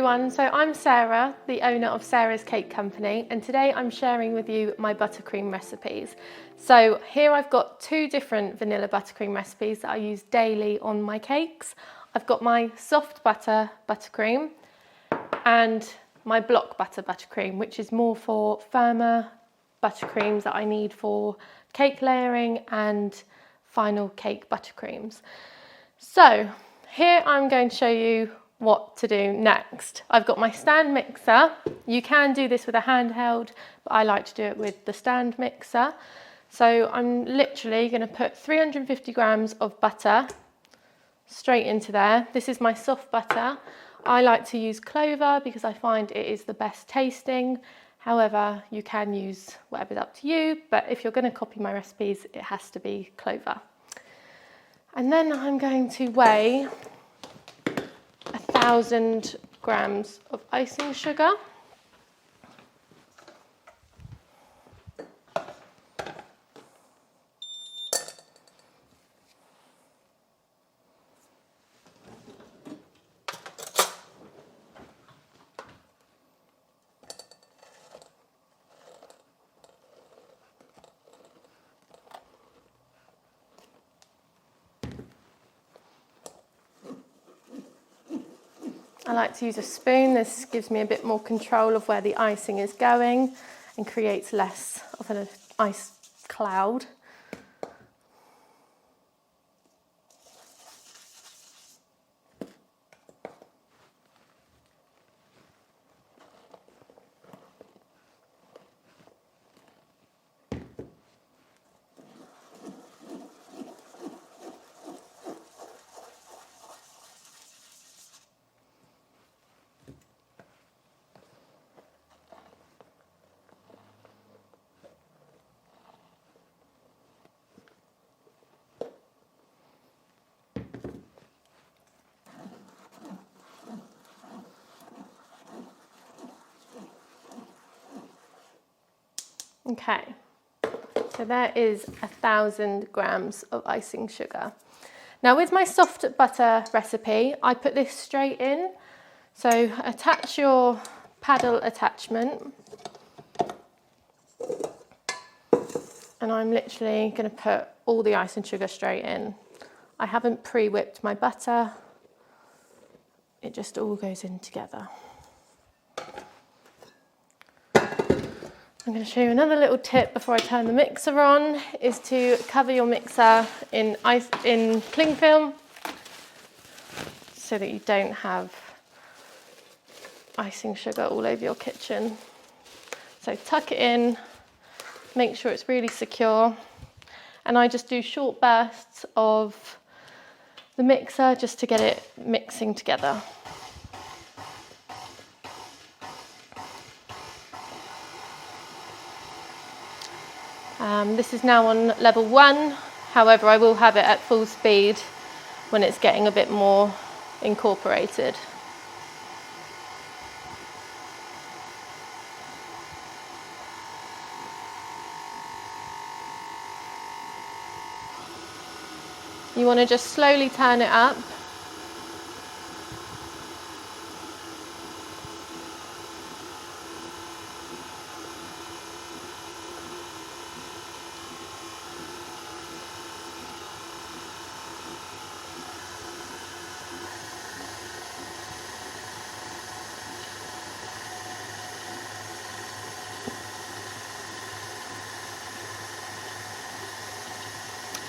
everyone, so I'm Sarah, the owner of Sarah's Cake Company, and today I'm sharing with you my buttercream recipes. So here I've got two different vanilla buttercream recipes that I use daily on my cakes. I've got my soft butter buttercream and my block butter buttercream, which is more for firmer buttercreams that I need for cake layering and final cake buttercreams. So here I'm going to show you what to do next. I've got my stand mixer. You can do this with a handheld, but I like to do it with the stand mixer. So I'm literally going to put 350 grams of butter straight into there. This is my soft butter. I like to use Clover because I find it is the best tasting. However, you can use whatever's up to you, but if you're going to copy my recipes, it has to be Clover. And then I'm going to weigh 1,000 grams of icing sugar. I like to use a spoon. This gives me a bit more control of where the icing is going and creates less of an ice cloud. Okay, so there is 1,000 grams of icing sugar. Now with my soft butter recipe, I put this straight in. So attach your paddle attachment. And I'm literally going to put all the icing sugar straight in. I haven't pre-whipped my butter. It just all goes in together. I'm going to show you another little tip before I turn the mixer on, is to cover your mixer in cling film so that you don't have icing sugar all over your kitchen. So tuck it in, make sure it's really secure, and I just do short bursts of the mixer just to get it mixing together. This is now on level 1, however I will have it at full speed when it's getting a bit more incorporated. You want to just slowly turn it up.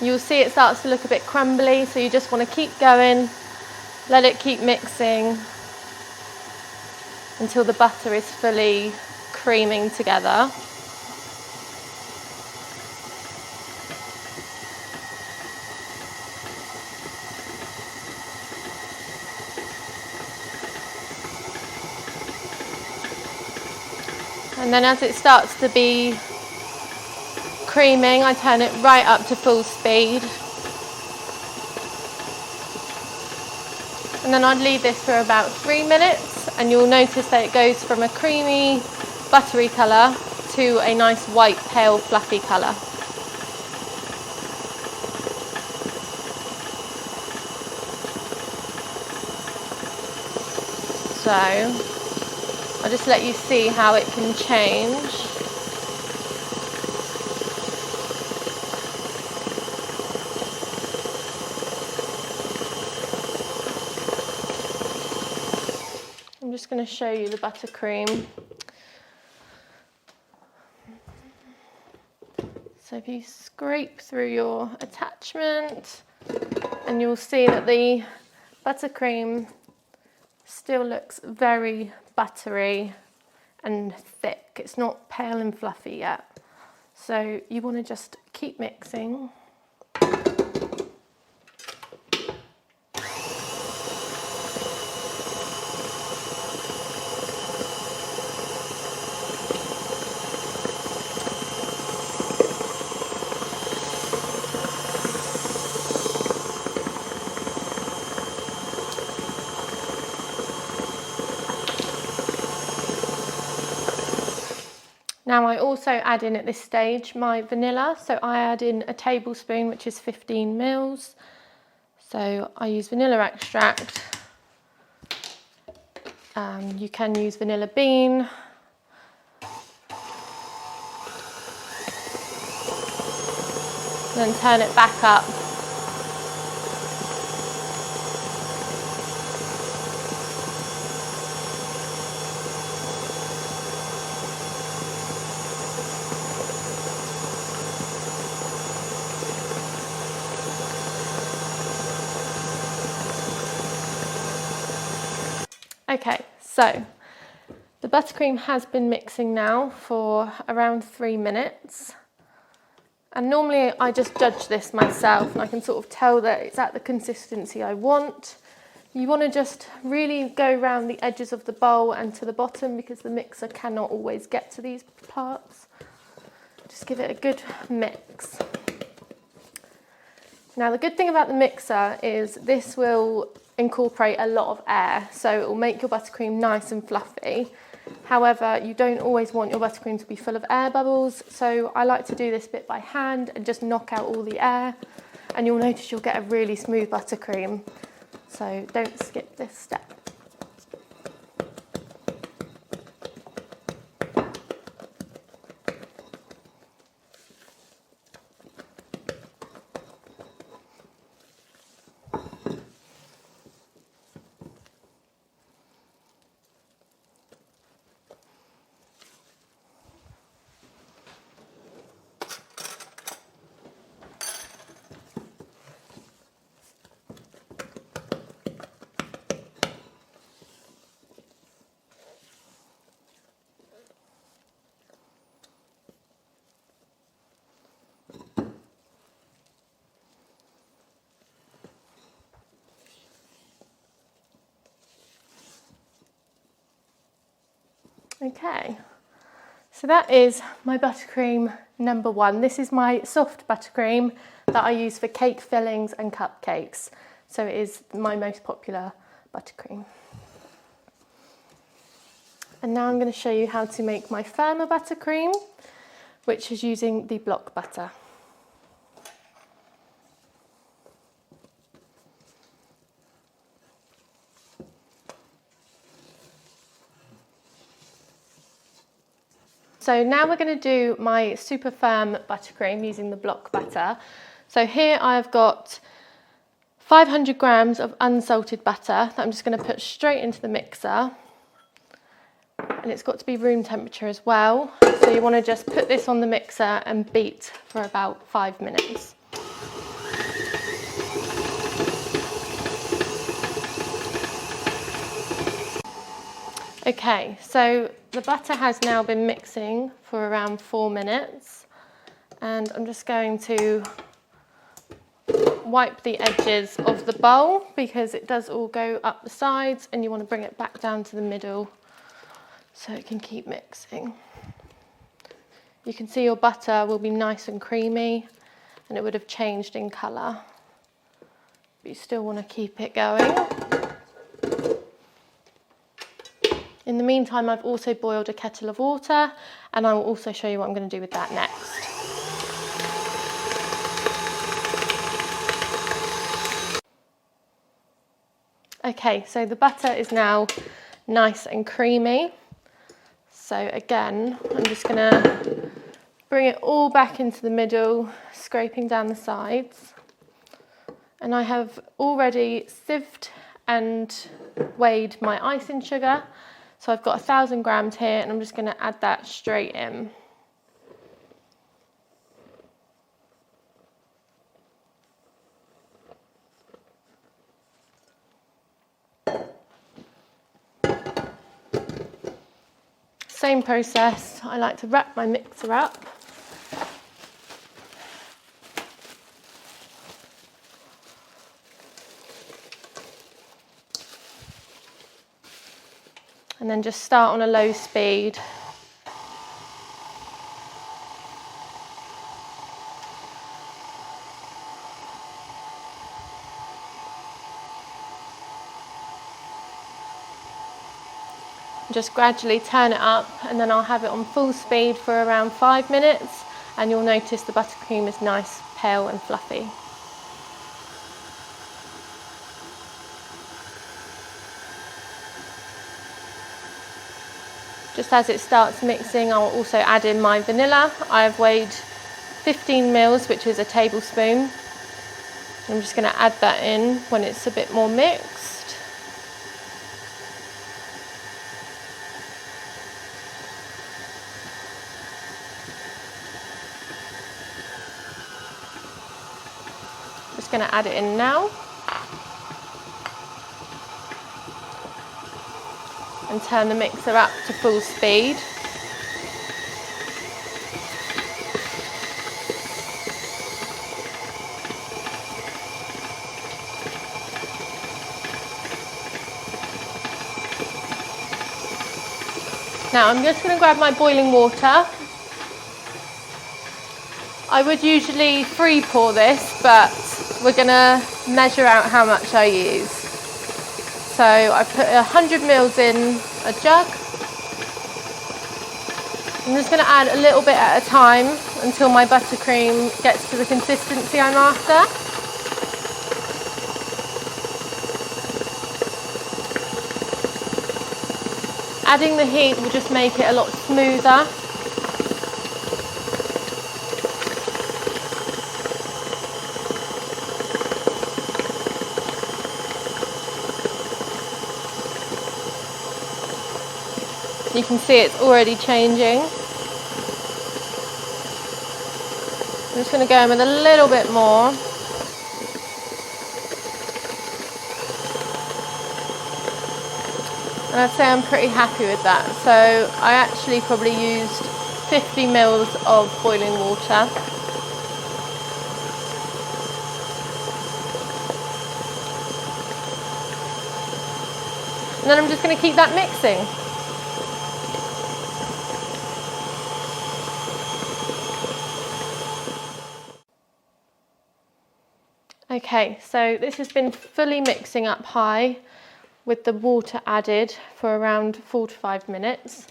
You'll see it starts to look a bit crumbly, so you just want to keep going, let it keep mixing until the butter is fully creaming together. And then as it starts to be creaming, I turn it right up to full speed. And then I'd leave this for about 3 minutes, and you'll notice that it goes from a creamy, buttery colour to a nice white, pale, fluffy colour. So I'll just let you see how it can change. I'm just going to show you the buttercream. So if you scrape through your attachment, and you'll see that the buttercream still looks very buttery and thick. It's not pale and fluffy yet. So you want to just keep mixing. Now I also add in at this stage my vanilla, so I add in a tablespoon, which is 15 mils. So I use vanilla extract. You can use vanilla bean. Then turn it back up. Okay, so the buttercream has been mixing now for around 3 minutes. And normally I just judge this myself and I can sort of tell that it's at the consistency I want. You want to just really go around the edges of the bowl and to the bottom because the mixer cannot always get to these parts. Just give it a good mix. Now the good thing about the mixer is this will incorporate a lot of air, so it will make your buttercream nice and fluffy. However, you don't always want your buttercream to be full of air bubbles, so I like to do this bit by hand and just knock out all the air, and you'll notice you'll get a really smooth buttercream, so don't skip this step. Okay, so that is my buttercream number 1. This is my soft buttercream that I use for cake fillings and cupcakes. So it is my most popular buttercream. And now I'm going to show you how to make my firmer buttercream, which is using the block butter. So now we're going to do my super firm buttercream using the block butter. So here I've got 500 grams of unsalted butter that I'm just going to put straight into the mixer. And it's got to be room temperature as well. So you want to just put this on the mixer and beat for about 5 minutes. Okay, so the butter has now been mixing for around 4 minutes, and I'm just going to wipe the edges of the bowl because it does all go up the sides and you want to bring it back down to the middle so it can keep mixing. You can see your butter will be nice and creamy and it would have changed in colour, but you still want to keep it going. In the meantime, I've also boiled a kettle of water and I will also show you what I'm going to do with that next. Okay, so the butter is now nice and creamy. So again, I'm just gonna bring it all back into the middle, scraping down the sides. And I have already sieved and weighed my icing sugar. So I've got 1,000 grams here, and I'm just gonna add that straight in. Same process, I like to wrap my mixer up. And then just start on a low speed. Just gradually turn it up, and then I'll have it on full speed for around 5 minutes, and you'll notice the buttercream is nice, pale and fluffy. Just as it starts mixing, I'll also add in my vanilla. I've weighed 15 mils, which is a tablespoon. I'm just going to add that in when it's a bit more mixed. Just going to add it in now. And turn the mixer up to full speed. Now I'm just going to grab my boiling water. I would usually free pour this, but we're going to measure out how much I use. So I put 100 mils in a jug. I'm just going to add a little bit at a time until my buttercream gets to the consistency I'm after. Adding the heat will just make it a lot smoother. You can see it's already changing. I'm just going to go in with a little bit more. And I'd say I'm pretty happy with that. So I actually probably used 50 mils of boiling water. And then I'm just going to keep that mixing. Okay, so this has been fully mixing up high with the water added for around 4 to 5 minutes.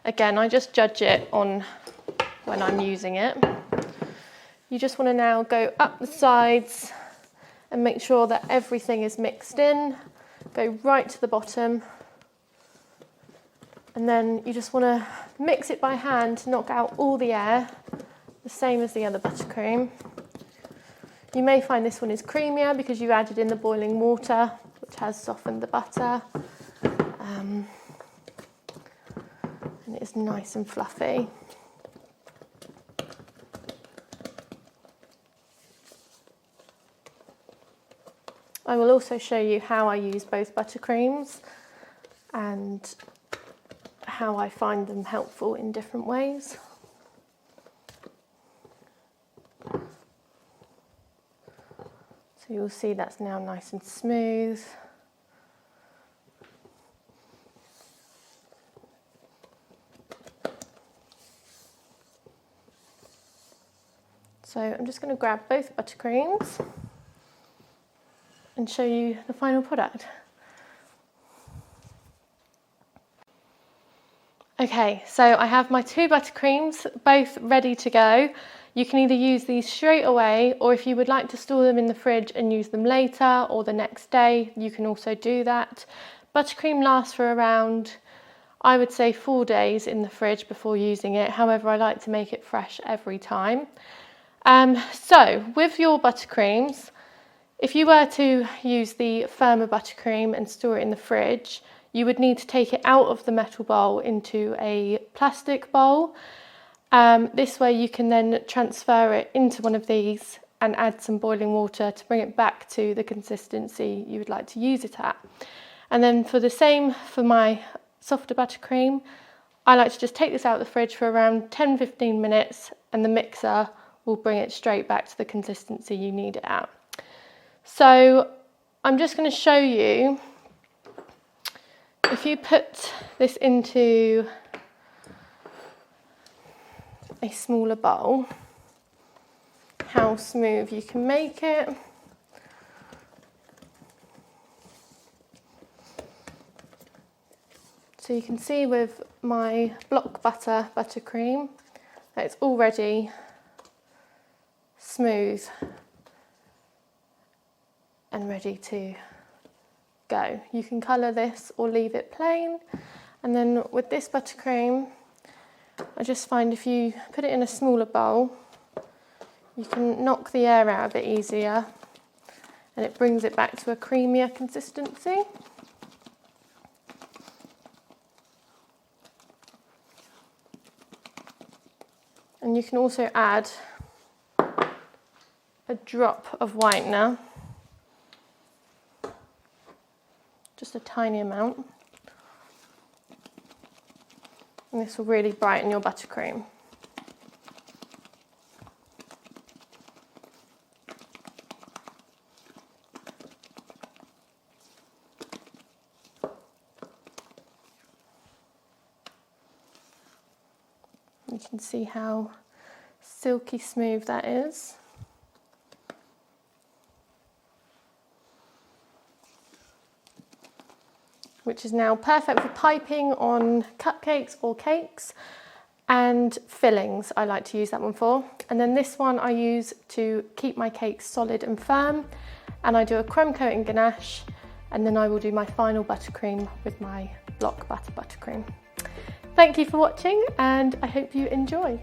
Again, I just judge it on when I'm using it. You just want to now go up the sides and make sure that everything is mixed in. Go right to the bottom. And then you just want to mix it by hand to knock out all the air, the same as the other buttercream. You may find this one is creamier because you added in the boiling water, which has softened the butter. And it is nice and fluffy. I will also show you how I use both buttercreams and how I find them helpful in different ways. So you'll see that's now nice and smooth. So I'm just going to grab both buttercreams and show you the final product. Okay, so I have my 2 buttercreams, both ready to go. You can either use these straight away, or if you would like to store them in the fridge and use them later or the next day, you can also do that. Buttercream lasts for around, I would say, 4 days in the fridge before using it. However, I like to make it fresh every time. So with your buttercreams, if you were to use the firmer buttercream and store it in the fridge, you would need to take it out of the metal bowl into a plastic bowl. This way you can then transfer it into one of these and add some boiling water to bring it back to the consistency you would like to use it at. And then for the same for my softer buttercream, I like to just take this out of the fridge for around 10-15 minutes, and the mixer will bring it straight back to the consistency you need it at. So I'm just going to show you, if you put this into a smaller bowl, how smooth you can make it. So you can see with my block butter buttercream that it's already smooth and ready to go. You can colour this or leave it plain. And then with this buttercream, I just find if you put it in a smaller bowl, you can knock the air out a bit easier and it brings it back to a creamier consistency. And you can also add a drop of whitener, just a tiny amount, and this will really brighten your buttercream. You can see how silky smooth that is. Which is now perfect for piping on cupcakes or cakes, and fillings I like to use that one for. And then this one I use to keep my cakes solid and firm, and I do a creme coating ganache, and then I will do my final buttercream with my block butter buttercream. Thank you for watching, and I hope you enjoyed.